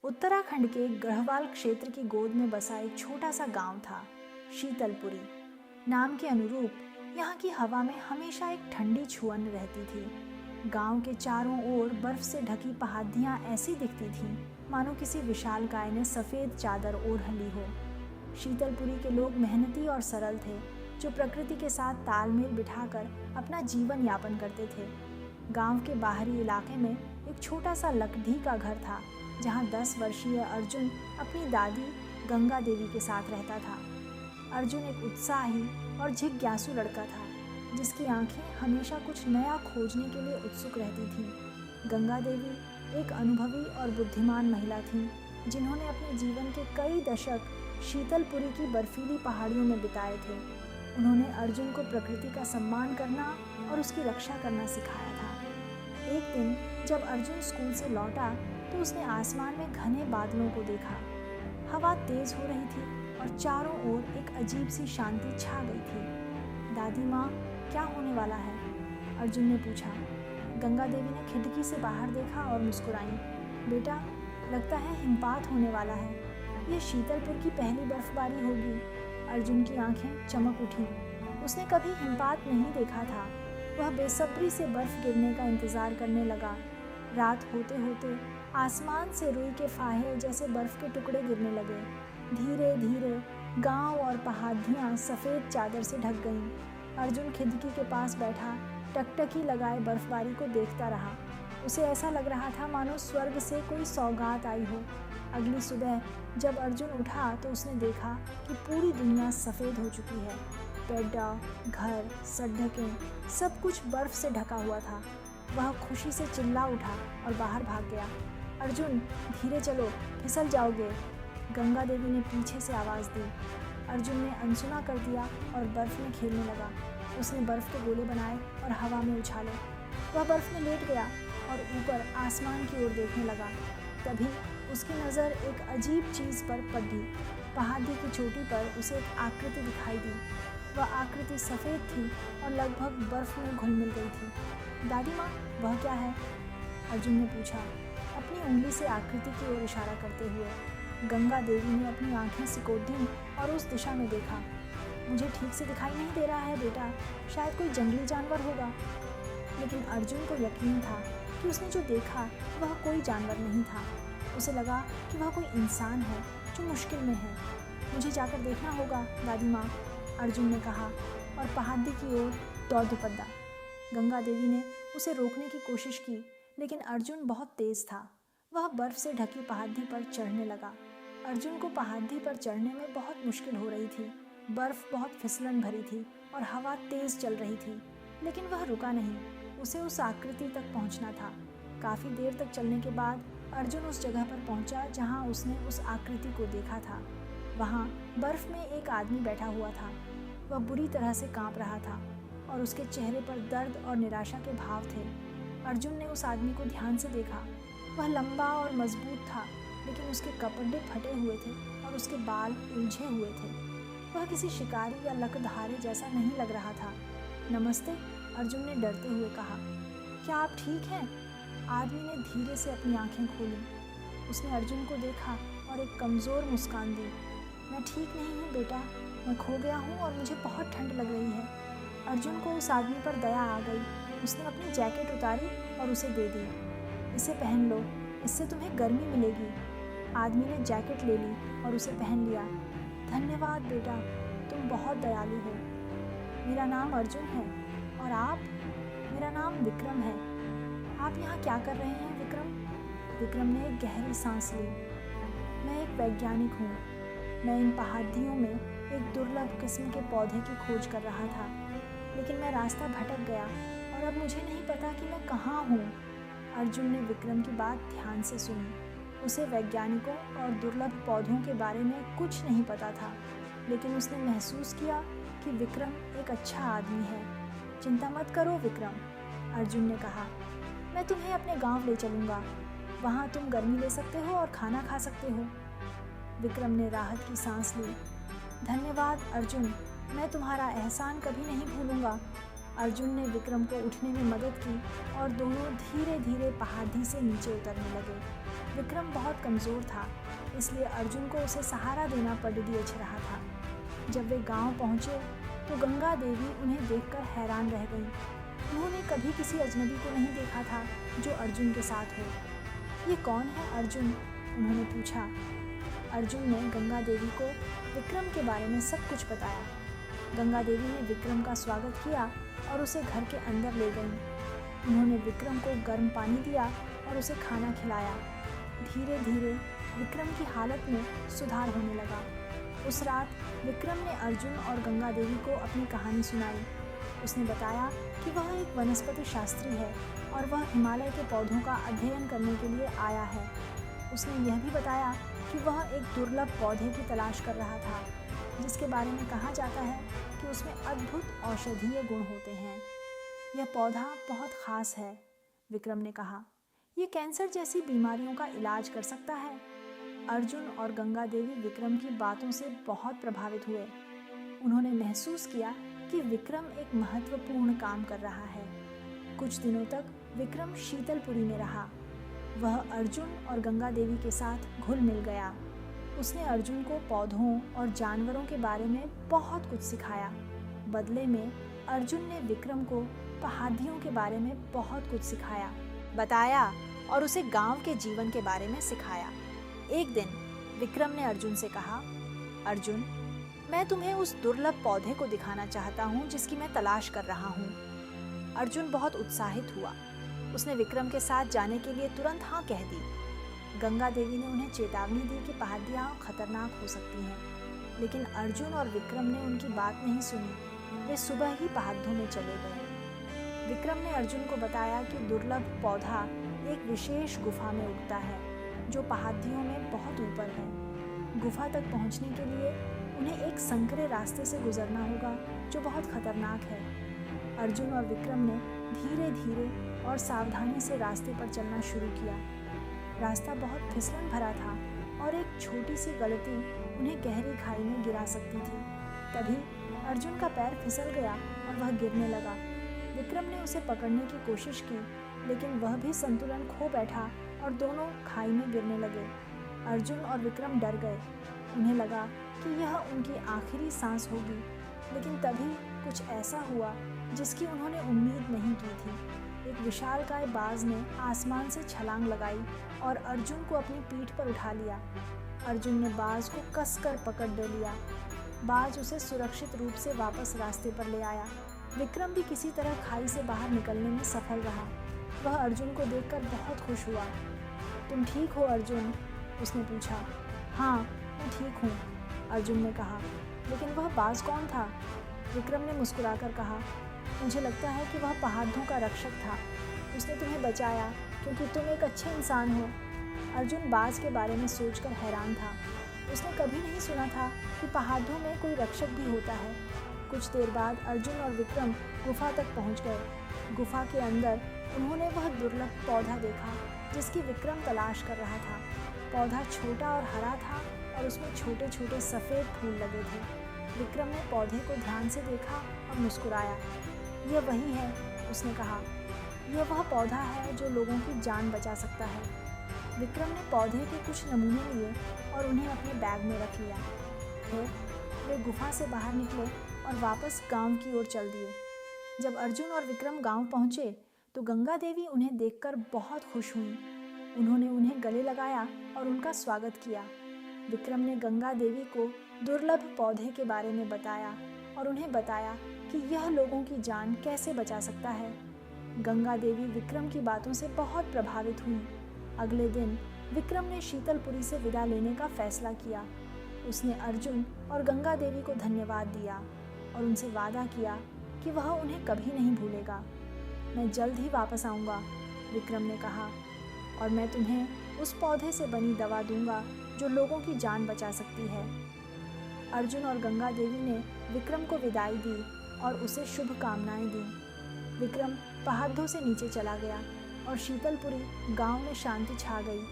उत्तराखंड के गढ़वाल क्षेत्र की गोद में बसा एक छोटा सा गांव था, शीतलपुरी। नाम के अनुरूप यहाँ की हवा में हमेशा एक ठंडी छुअन रहती थी। गांव के चारों ओर बर्फ से ढकी पहाड़ियाँ ऐसी दिखती थीं मानो किसी विशालकाय ने सफ़ेद चादर ओढ़ ली हो। शीतलपुरी के लोग मेहनती और सरल थे, जो प्रकृति के साथ तालमेल बिठाकर अपना जीवन यापन करते थे। गांव के बाहरी इलाके में एक छोटा सा लकड़ी का घर था, जहां 10 वर्षीय अर्जुन अपनी दादी गंगा देवी के साथ रहता था। अर्जुन एक उत्साही और जिज्ञासु लड़का था, जिसकी आंखें हमेशा कुछ नया खोजने के लिए उत्सुक रहती थीं। गंगा देवी एक अनुभवी और बुद्धिमान महिला थीं, जिन्होंने अपने जीवन के कई दशक शीतलपुरी की बर्फीली पहाड़ियों में बिताए थे। उन्होंने अर्जुन को प्रकृति का सम्मान करना और उसकी रक्षा करना सिखाया था। एक दिन जब अर्जुन स्कूल से लौटा तो उसने आसमान में घने बादलों को देखा। हवा तेज हो रही थी और चारों ओर एक अजीब सी शांति छा गई थी। दादी माँ, क्या होने वाला है? अर्जुन ने पूछा। गंगा देवी ने खिड़की से बाहर देखा और मुस्कुराई। बेटा, लगता है हिमपात होने वाला है। ये शीतलपुर की पहली बर्फबारी होगी। अर्जुन की आंखें चमक उठी। उसने कभी हिमपात नहीं देखा था। वह बेसब्री से बर्फ गिरने का इंतजार करने लगा। रात होते होते आसमान से रुई के फाहे जैसे बर्फ के टुकड़े गिरने लगे। धीरे धीरे गांव और पहाड़ियाँ सफ़ेद चादर से ढक गईं। अर्जुन खिड़की के पास बैठा टकटकी लगाए बर्फबारी को देखता रहा। उसे ऐसा लग रहा था मानो स्वर्ग से कोई सौगात आई हो। अगली सुबह जब अर्जुन उठा तो उसने देखा कि पूरी दुनिया सफ़ेद हो चुकी है। पेड्डा, घर, सड़कें, सब कुछ बर्फ से ढका हुआ था। वह खुशी से चिल्ला उठा और बाहर भाग गया। अर्जुन, धीरे चलो, फिसल जाओगे। गंगा देवी ने पीछे से आवाज़ दी। अर्जुन ने अनसुना कर दिया और बर्फ़ में खेलने लगा। उसने बर्फ़ के गोले बनाए और हवा में उछाले। वह बर्फ़ में लेट गया और ऊपर आसमान की ओर देखने लगा। तभी उसकी नज़र एक अजीब चीज़ पर पड़ी। पहाड़ी की चोटी पर उसे एक आकृति दिखाई दी। वह आकृति सफ़ेद थी और लगभग बर्फ़ में घुल मिल गई थी। दादी माँ, वह क्या है? अर्जुन ने पूछा, अपनी उंगली से आकृति की ओर इशारा करते हुए। गंगा देवी ने अपनी आंखें सिकोड़ दी और उस दिशा में देखा। मुझे ठीक से दिखाई नहीं दे रहा है बेटा, शायद कोई जंगली जानवर होगा। लेकिन अर्जुन को यकीन था कि उसने जो देखा वह कोई जानवर नहीं था। उसे लगा कि वह कोई इंसान है जो मुश्किल में है। मुझे जाकर देखना होगा दादी माँ, अर्जुन ने कहा और पहाड़ी की ओर दौड़ पड़ा। गंगा देवी ने उसे रोकने की कोशिश की, लेकिन अर्जुन बहुत तेज था। वह बर्फ से ढकी पहाड़ी पर चढ़ने लगा। अर्जुन को पहाड़ी पर चढ़ने में बहुत मुश्किल हो रही थी। बर्फ बहुत फिसलन भरी थी और हवा तेज चल रही थी, लेकिन वह रुका नहीं। उसे उस आकृति तक पहुंचना था। काफ़ी देर तक चलने के बाद अर्जुन उस जगह पर पहुंचा जहां उसने उस आकृति को देखा था। वहां बर्फ में एक आदमी बैठा हुआ था। वह बुरी तरह से कांप रहा था और उसके चेहरे पर दर्द और निराशा के भाव थे। अर्जुन ने उस आदमी को ध्यान से देखा। वह लंबा और मजबूत था, लेकिन उसके कपड़े फटे हुए थे और उसके बाल उलझे हुए थे। वह किसी शिकारी या लकधारे जैसा नहीं लग रहा था। नमस्ते, अर्जुन ने डरते हुए कहा। क्या आप ठीक हैं? आदमी ने धीरे से अपनी आंखें खोली। उसने अर्जुन को देखा और एक कमज़ोर मुस्कान दी। मैं ठीक नहीं हूँ बेटा, मैं खो गया हूँ और मुझे बहुत ठंड लग रही है। अर्जुन को उस आदमी पर दया आ गई। उसने अपनी जैकेट उतारी और उसे दे दी। इसे पहन लो, इससे तुम्हें गर्मी मिलेगी। आदमी ने जैकेट ले ली और उसे पहन लिया। धन्यवाद बेटा, तुम बहुत दयालु हो। मेरा नाम अर्जुन है और आप? मेरा नाम विक्रम है। आप यहाँ क्या कर रहे हैं विक्रम? विक्रम ने एक गहरी सांस ली। मैं एक वैज्ञानिक हूँ। मैं इन पहाड़ियों में एक दुर्लभ किस्म के पौधे की खोज कर रहा था, लेकिन मैं रास्ता भटक गया और अब मुझे नहीं पता कि मैं कहाँ हूँ। अर्जुन ने विक्रम की बात ध्यान से सुनी। उसे वैज्ञानिकों और दुर्लभ पौधों के बारे में कुछ नहीं पता था, लेकिन उसने महसूस किया कि विक्रम एक अच्छा आदमी है। चिंता मत करो विक्रम, अर्जुन ने कहा। मैं तुम्हें अपने गांव ले चलूँगा। वहाँ तुम गर्मी ले सकते हो और खाना खा सकते हो। विक्रम ने राहत की सांस ली। धन्यवाद अर्जुन, मैं तुम्हारा एहसान कभी नहीं भूलूंगा। अर्जुन ने विक्रम को उठने में मदद की और दोनों धीरे धीरे पहाड़ी से नीचे उतरने लगे। विक्रम बहुत कमज़ोर था, इसलिए अर्जुन को उसे सहारा देना पड़ियछ रहा था। जब वे गांव पहुंचे तो गंगा देवी उन्हें देखकर हैरान रह गई। उन्होंने कभी किसी अजनबी को नहीं देखा था जो अर्जुन के साथ हो। ये कौन है अर्जुन? उन्होंने पूछा। अर्जुन ने गंगा देवी को विक्रम के बारे में सब कुछ बताया। गंगा देवी ने विक्रम का स्वागत किया और उसे घर के अंदर ले गई। उन्होंने विक्रम को गर्म पानी दिया और उसे खाना खिलाया। धीरे धीरे विक्रम की हालत में सुधार होने लगा। उस रात विक्रम ने अर्जुन और गंगा देवी को अपनी कहानी सुनाई। उसने बताया कि वह एक वनस्पति शास्त्री है और वह हिमालय के पौधों का अध्ययन करने के लिए आया है। उसने यह भी बताया कि वह एक दुर्लभ पौधे की तलाश कर रहा था, जिसके बारे में कहा जाता है कि उसमें अद्भुत औषधीय गुण होते हैं। यह पौधा बहुत खास है, विक्रम ने कहा। यह कैंसर जैसी बीमारियों का इलाज कर सकता है। अर्जुन और गंगा देवी विक्रम की बातों से बहुत प्रभावित हुए। उन्होंने महसूस किया कि विक्रम एक महत्वपूर्ण काम कर रहा है। कुछ दिनों तक विक्रम शीतलपुरी में रहा। वह अर्जुन और गंगा देवी के साथ घुल मिल गया। उसने अर्जुन को पौधों और जानवरों के बारे में बहुत कुछ सिखाया। बदले में अर्जुन ने विक्रम को पहाड़ियों के बारे में बहुत कुछ सिखाया, बताया और उसे गांव के जीवन के बारे में सिखाया। एक दिन विक्रम ने अर्जुन से कहा, अर्जुन, मैं तुम्हें उस दुर्लभ पौधे को दिखाना चाहता हूँ जिसकी मैं तलाश कर रहा हूँ। अर्जुन बहुत उत्साहित हुआ। उसने विक्रम के साथ जाने के लिए तुरंत हाँ कह दी। गंगा देवी ने उन्हें चेतावनी दी कि पहाड़ियाँ खतरनाक हो सकती हैं, लेकिन अर्जुन और विक्रम ने उनकी बात नहीं सुनी। वे सुबह ही पहाड़ों में चले गए। विक्रम ने अर्जुन को बताया कि दुर्लभ पौधा एक विशेष गुफा में उगता है जो पहाड़ियों में बहुत ऊपर है। गुफा तक पहुंचने के लिए उन्हें एक संकरे रास्ते से गुजरना होगा जो बहुत खतरनाक है। अर्जुन और विक्रम ने धीरे धीरे और सावधानी से रास्ते पर चलना शुरू किया। रास्ता बहुत फिसलन भरा था और एक छोटी सी गलती उन्हें गहरी खाई में गिरा सकती थी। तभी अर्जुन का पैर फिसल गया और वह गिरने लगा। विक्रम ने उसे पकड़ने की कोशिश की, लेकिन वह भी संतुलन खो बैठा और दोनों खाई में गिरने लगे। अर्जुन और विक्रम डर गए। उन्हें लगा कि यह उनकी आखिरी सांस होगी, लेकिन तभी कुछ ऐसा हुआ जिसकी उन्होंने उम्मीद नहीं की थी। एक विशालकाय बाज ने आसमान से छलांग लगाई और अर्जुन को अपनी पीठ पर उठा लिया। अर्जुन ने बाज को कसकर पकड़ लिया। बाज उसे सुरक्षित रूप से वापस रास्ते पर ले आया। विक्रम भी किसी तरह खाई से बाहर निकलने में सफल रहा। वह अर्जुन को देखकर बहुत खुश हुआ। तुम ठीक हो अर्जुन? उसने पूछा। हाँ, मैं ठीक हूँ, अर्जुन ने कहा। लेकिन वह बाज कौन था? विक्रम ने मुस्कुराकर कहा, मुझे लगता है कि वह पहाड़ों का रक्षक था। उसने तुम्हें बचाया क्योंकि तुम एक अच्छे इंसान हो। अर्जुन बाज के बारे में सोचकर हैरान था। उसने कभी नहीं सुना था कि पहाड़ों में कोई रक्षक भी होता है। कुछ देर बाद अर्जुन और विक्रम गुफा तक पहुंच गए। गुफा के अंदर उन्होंने वह दुर्लभ पौधा देखा जिसकी विक्रम तलाश कर रहा था। पौधा छोटा और हरा था और उसमें छोटे छोटे सफ़ेद फूल लगे थे। विक्रम ने पौधे को ध्यान से देखा और मुस्कुराया। यह वही है, उसने कहा। यह वह पौधा है जो लोगों की जान बचा सकता है। विक्रम ने पौधे के कुछ नमूने लिए और उन्हें अपने बैग में रख लिया। फिर वे गुफा से बाहर निकले और वापस गांव की ओर चल दिए। जब अर्जुन और विक्रम गांव पहुंचे तो गंगा देवी उन्हें देखकर बहुत खुश हुई। उन्होंने उन्हें गले लगाया और उनका स्वागत किया। विक्रम ने गंगा देवी को दुर्लभ पौधे के बारे में बताया और उन्हें बताया कि यह लोगों की जान कैसे बचा सकता है। गंगा देवी विक्रम की बातों से बहुत प्रभावित हुई। अगले दिन विक्रम ने शीतलपुरी से विदा लेने का फैसला किया। उसने अर्जुन और गंगा देवी को धन्यवाद दिया और उनसे वादा किया कि वह उन्हें कभी नहीं भूलेगा। मैं जल्द ही वापस आऊँगा, विक्रम ने कहा, और मैं तुम्हें उस पौधे से बनी दवा दूंगा जो लोगों की जान बचा सकती है। अर्जुन और गंगा देवी ने विक्रम को विदाई दी और उसे शुभकामनाएं दी। विक्रम पहाड़ों से नीचे चला गया और शीतलपुरी गांव में शांति छा गई।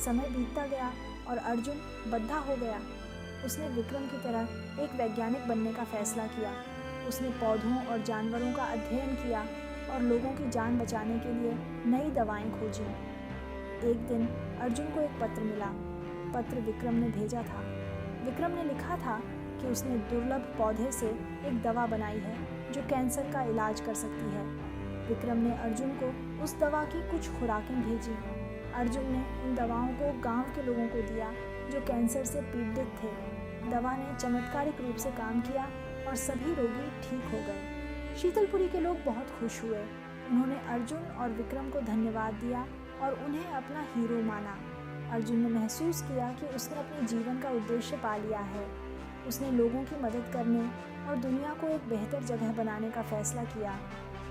समय बीतता गया और अर्जुन बद्धा हो गया। उसने विक्रम की तरह एक वैज्ञानिक बनने का फैसला किया। उसने पौधों और जानवरों का अध्ययन किया और लोगों की जान बचाने के लिए नई दवाएं खोजी। एक दिन अर्जुन को एक पत्र मिला। पत्र विक्रम ने भेजा था। विक्रम ने लिखा था कि उसने दुर्लभ पौधे से एक दवा बनाई है जो कैंसर का इलाज कर सकती है। विक्रम ने अर्जुन को उस दवा की कुछ खुराकें भेजी। अर्जुन ने उन दवाओं को गांव के लोगों को दिया जो कैंसर से पीड़ित थे। दवा ने चमत्कारिक रूप से काम किया और सभी रोगी ठीक हो गए। शीतलपुरी के लोग बहुत खुश हुए। उन्होंने अर्जुन और विक्रम को धन्यवाद दिया और उन्हें अपना हीरो माना। अर्जुन ने महसूस किया कि उसने अपने जीवन का उद्देश्य पा लिया है। उसने लोगों की मदद करने और दुनिया को एक बेहतर जगह बनाने का फैसला किया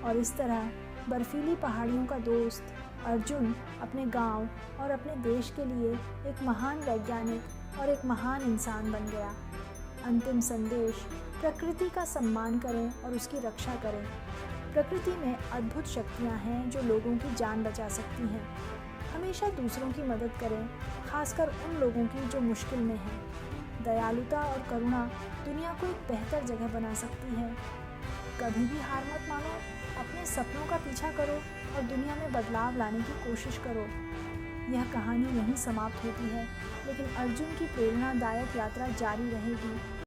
और इस तरह बर्फीली पहाड़ियों का दोस्त अर्जुन अपने गांव और अपने देश के लिए एक महान वैज्ञानिक और एक महान इंसान बन गया। अंतिम संदेश: प्रकृति का सम्मान करें और उसकी रक्षा करें। प्रकृति में अद्भुत शक्तियां हैं जो लोगों की जान बचा सकती हैं। हमेशा दूसरों की मदद करें, खासकर उन लोगों की जो मुश्किल में हैं। दयालुता और करुणा दुनिया को एक बेहतर जगह बना सकती है। कभी भी हार मत मानो, अपने सपनों का पीछा करो और दुनिया में बदलाव लाने की कोशिश करो। यह कहानी यहीं समाप्त होती है, लेकिन अर्जुन की प्रेरणादायक यात्रा जारी रहेगी।